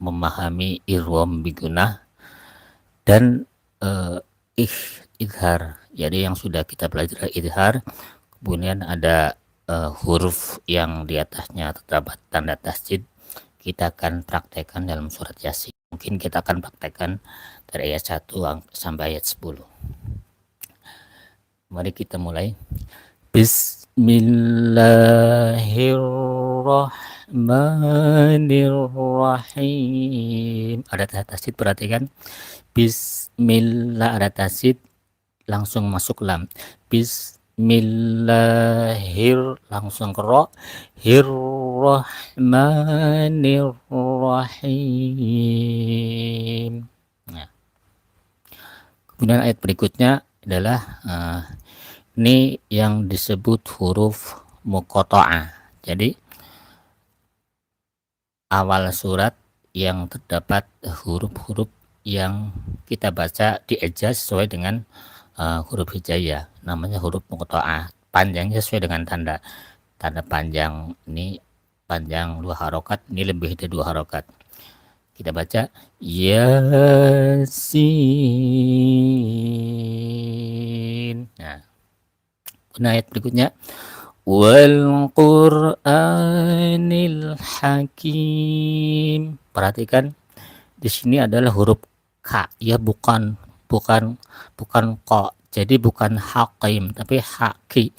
memahami idgham bigunah dan idhar. Jadi yang sudah kita pelajari idhar, kemudian ada huruf yang di atasnya terdapat tanda tasydid, kita akan praktekkan dalam surat Yasin. Mungkin kita akan praktekkan dari ayat 1 sampai ayat 10. Mari kita mulai. Bismillahirrahmanirrahim. Ada tasydid, perhatikan. Bismillah ada tasydid, langsung masuk lam. Bismillahir langsung ke ro. Hirrahmanirrahim. Nah, kemudian ayat berikutnya adalah ini yang disebut huruf muqatta'ah. Jadi awal surat yang terdapat huruf-huruf yang kita baca dieja sesuai dengan huruf hijaiyah, namanya huruf muqatta'ah. Panjangnya sesuai dengan tanda panjang. Ini panjang 2 harokat, ini lebih dari 2 harokat. Kita baca Yasin. Nah, ayat berikutnya wal Qur'anil Hakim. Perhatikan di sini adalah huruf K ya, bukan ko. Jadi bukan hakim tapi haki,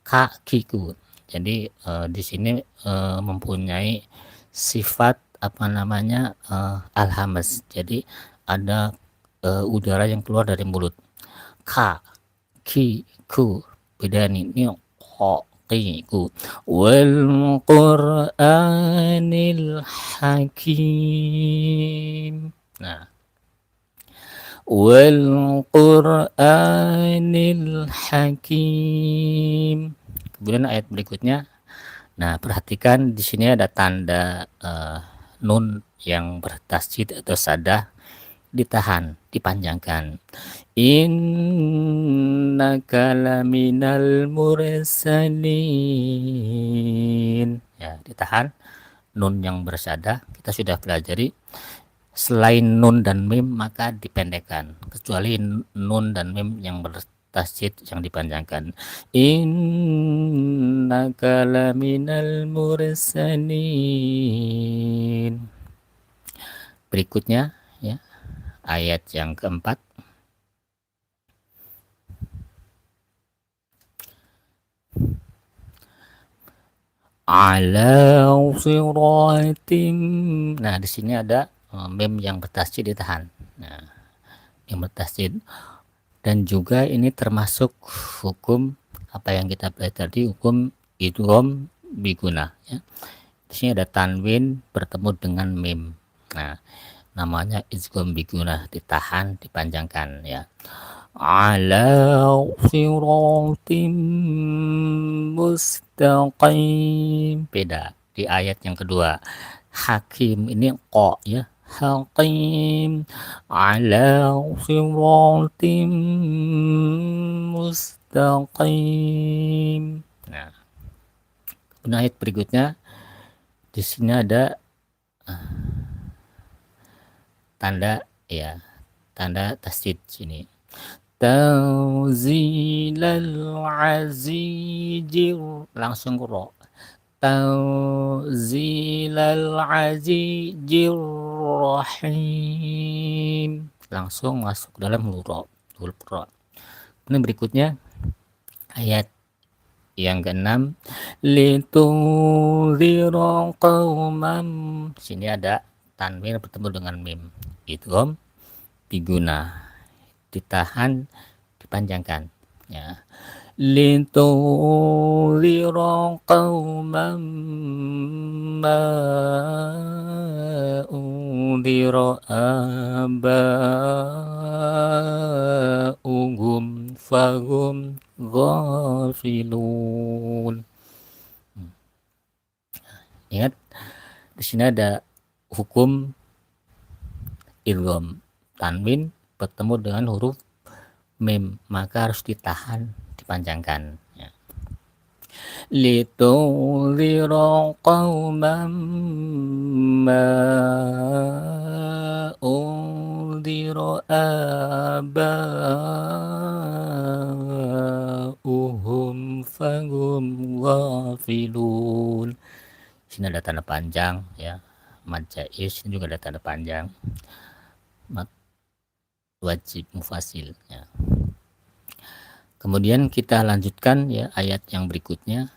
kakiku. Jadi di sini mempunyai sifat alhamas. Jadi ada udara yang keluar dari mulut. Ka, ki, ku. Beda nih, ini ku. Wal Qur'anil Hakim. Nah, wal Qur'anil Hakim. Kemudian ayat berikutnya. Nah, perhatikan di sini ada tanda nun yang bertasydid atau sadah, ditahan, dipanjangkan. Innaka laminal mursalin. Ya, ditahan. Nun yang bersadah kita sudah pelajari. Selain nun dan mim maka dipendekkan, kecuali nun dan mim yang bertasydid yang dipanjangkan. Innaka laminal mursalin. Berikutnya ya, ayat yang keempat. Ala siratim. Nah, di sini ada mim yang bertasydid ditahan. Nah, yang bertasydid, dan juga ini termasuk hukum apa yang kita pelajari, hukum idgham bigunah ya. Di sini ada tanwin bertemu dengan mim. Nah, namanya idgham bigunah, ditahan, dipanjangkan ya. Ala siratim mustaqim. Beda di ayat yang kedua. Hakim ini ko ya. Hakim ala siratim mustaqim. Nah, ayat berikutnya di sini ada tanda ya, tanda tasydid sini. Tanzilal azizir, langsung ro. Tanzilal azizir rahim, langsung masuk dalam huruf ro. Ini berikutnya ayat yang ke-6. Litunzira qauman. Sini ada tanwin bertemu dengan mim. Idgham bigunah, ditahan, dipanjangkan ya. Litunzira qauman ma unzira aba'uhum fahum ghafilun. Ingat di sini ada hukum idgham, tanwin bertemu dengan huruf mim maka harus ditahan, dipanjangkan ya. Litunzira qauman ma aba'uhum fahum ghafilun. Sini ada tanda panjang ya, mad jaiz, ini juga ada tanda panjang, mad wajib mufasil ya. Kemudian kita lanjutkan ya ayat yang berikutnya.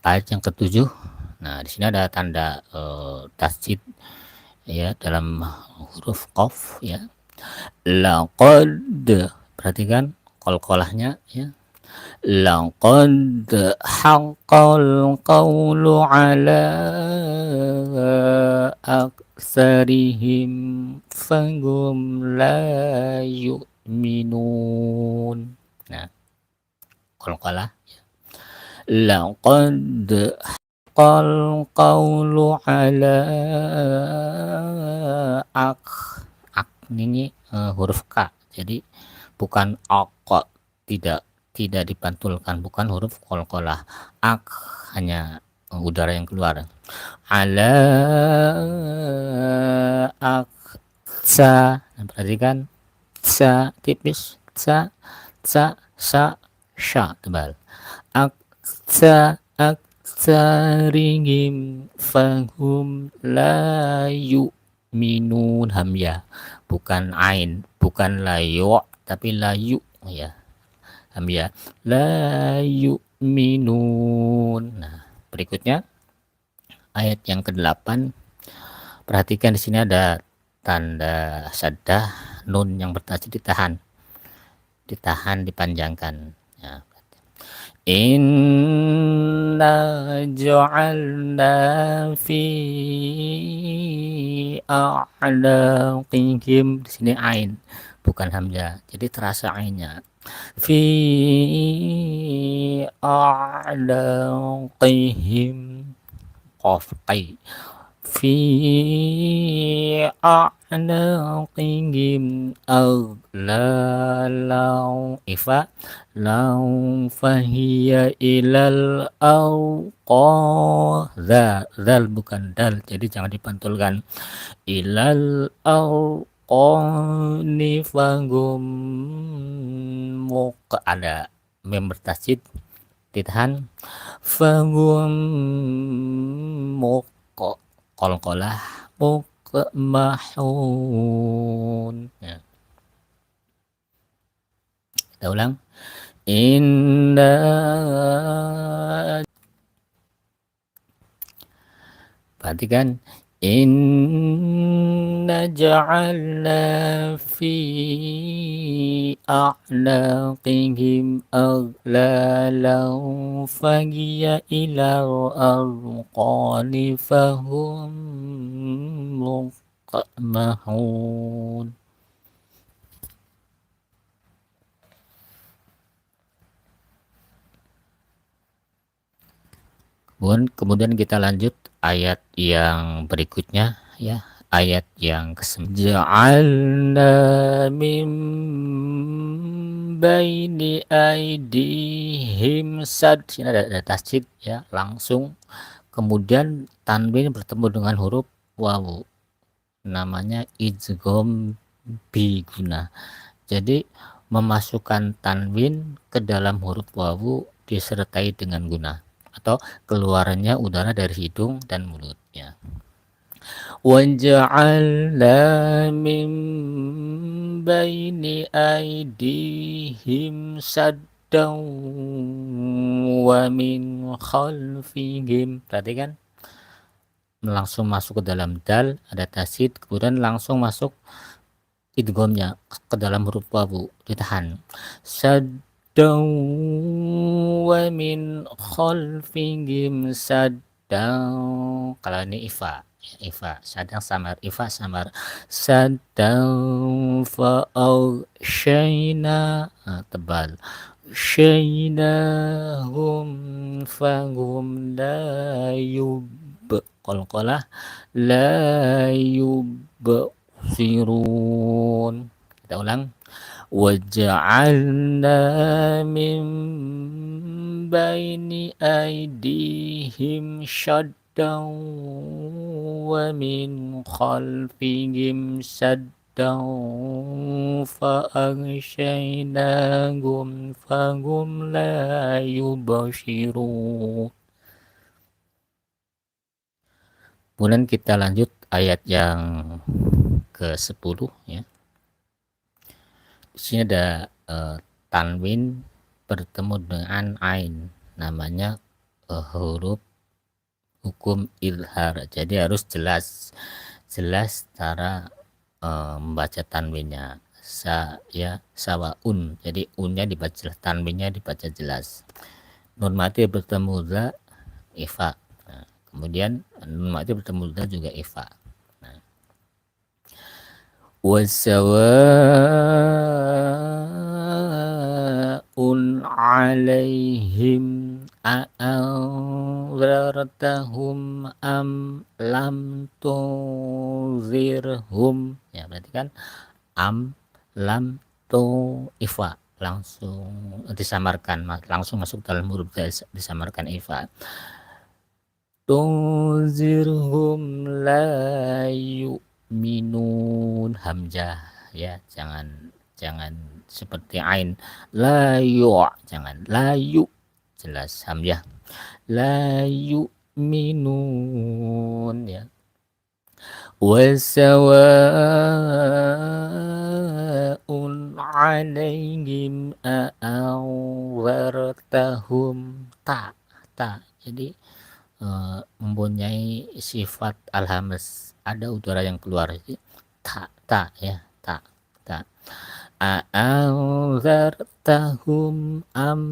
Ayat yang ketujuh. Nah, di sini ada tanda tasjid ya dalam huruf qaf ya. Laqad, perhatikan qalqalahnya ya. Laqad haqqal qawlu ala aksarihim fahum la yu'minun. Nah, qalqalah ya. Laqad haqqal qawlu ala ini huruf K. Jadi bukan ak, tidak dipantulkan, bukan huruf qalqalah. Ak hanya udara yang keluar. Ala aksa. Nah, perhatikan sa tipis, sa sa sya tebal. Aksa aksaringim fahum la yu'minun, hamya bukan ain, bukan layu tapi layu ya, hamya la yu'minun. Nah, berikutnya ayat yang ke-8. Perhatikan di sini ada tanda saddah nun yang bertajwid ditahan, dipanjangkan ya. Inna ja'alna fi a'laqihim, di sini ain bukan hamzah, jadi terasa ainnya. Fi a'laqihim qaf qai. Fi a'laqihim aghlalau ifa lau fahiya ilal zal bukan dal, jadi jangan dipantulkan. Ilal awqani fahum ada mem bertasjid ditahan, fahum qalqalah mahun ya. Kita ulang. Inna, perhatikan, inna ja'alna fi a'laqihim aghlalan fahiya ilal arqani fahum muqmahun. Kemudian kita lanjut ayat yang berikutnya ya, ayat yang ke-9. Ja'alna min baini aidihim sad, ini ada tasjid ya, langsung. Kemudian tanwin bertemu dengan huruf wawu, namanya idgham biguna. Jadi memasukkan tanwin ke dalam huruf wawu disertai dengan guna, atau keluarannya udara dari hidung dan mulutnya. Waja'alna min baini aidihim saddan wa min khalfihim. Perhatikan, langsung masuk ke dalam dal, ada tasjid, kemudian langsung masuk idghamnya ke dalam huruf wawu, ditahan. Saddan wa min khalfihim saddan. Kalau ini ifa, sadang samar, ifa samar. Saddan fa aghshayna, tebal. Syainahum fahum la qalqalah la yubsirun. Kita ulang. waja'alna min baini aydihim syaddan wa min khalfihim saddan fa'aghshaynahum fahum la yubsirun. Kemudian kita lanjut ayat yang ke-10 ya. Di sini ada tanwin bertemu dengan ain, namanya huruf hukum izhar. Jadi harus jelas cara membaca tanwinnya. Sawaun. Jadi unnya dibaca jelas, tanwinnya dibaca jelas. Nun mati bertemu za ifa. Nah, kemudian nun mati bertemu za juga ifa. Wasawa'un 'alaihim a'anzartahum am lam tunzirhum. Ya, berarti kan am lam tu ifa langsung disamarkan, langsung masuk dalam huruf disamarkan ifa. Tunzirhum la minun hamzah ya, jangan seperti ain la jangan la jelas hamzah la minun ya. Wasawa'un 'alaihim a'anzartahum ta jadi mempunyai sifat alhamz, ada udara yang keluar ta ya, ta a'anzartahum am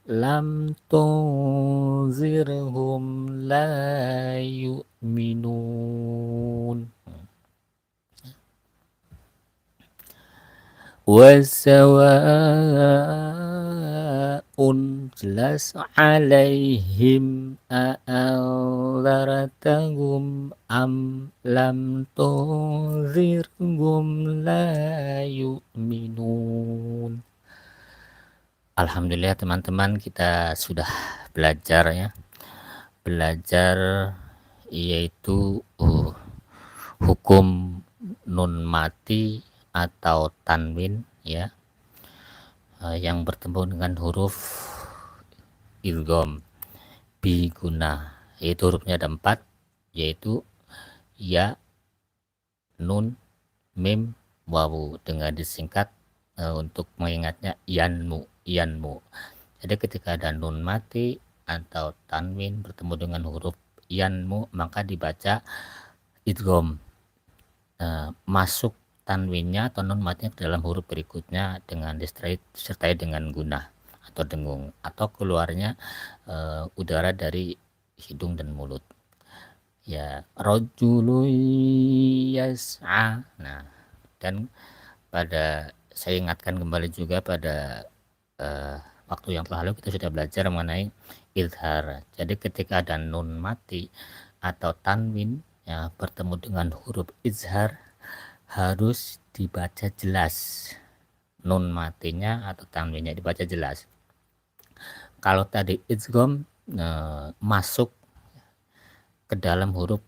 lam tunzirhum la yu'minun. Wasawa'un jelas 'alaihim a'anzartahum am lam tunzirhum la yu'minun. Alhamdulillah teman-teman, kita sudah belajar yaitu hukum nun mati atau tanwin ya, yang bertemu dengan huruf idgham bi gunnah, yaitu hurufnya ada 4, yaitu ya, nun, mim, wawu, dengan disingkat untuk mengingatnya yanmu. Jadi ketika ada nun mati atau tanwin bertemu dengan huruf yanmu, maka dibaca idgham, masuk tanwinnya atau nun matinya ke dalam huruf berikutnya dengan disertai dengan gunnah atau dengung, atau keluarnya udara dari hidung dan mulut ya. Rajulun yas'a. Nah, dan saya ingatkan kembali juga pada waktu yang lalu kita sudah belajar mengenai izhar. Jadi ketika ada nun mati atau tanwin ya bertemu dengan huruf izhar, harus dibaca jelas, nun matinya atau tanwinnya dibaca jelas. Kalau tadi idgham masuk ke dalam huruf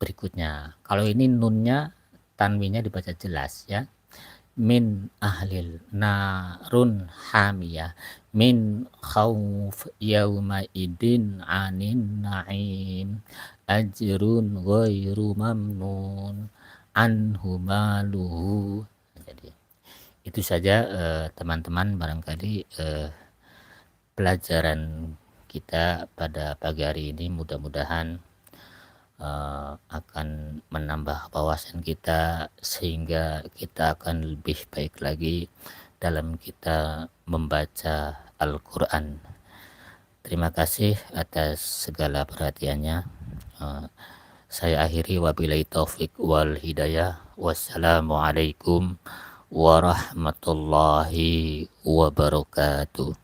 berikutnya, kalau ini nunnya tanwinnya dibaca jelas ya. Min ahlil narun hamiyah min khawf yauma idin anin na'im ajrun ghairu mamnun anhumaluhu. Jadi itu saja teman-teman, barangkali pelajaran kita pada pagi hari ini mudah-mudahan akan menambah wawasan kita, sehingga kita akan lebih baik lagi dalam kita membaca Al-Quran. Terima kasih atas segala perhatiannya. Saya akhiri, wabillahi taufik wal hidayah. Wassalamualaikum warahmatullahi wabarakatuh.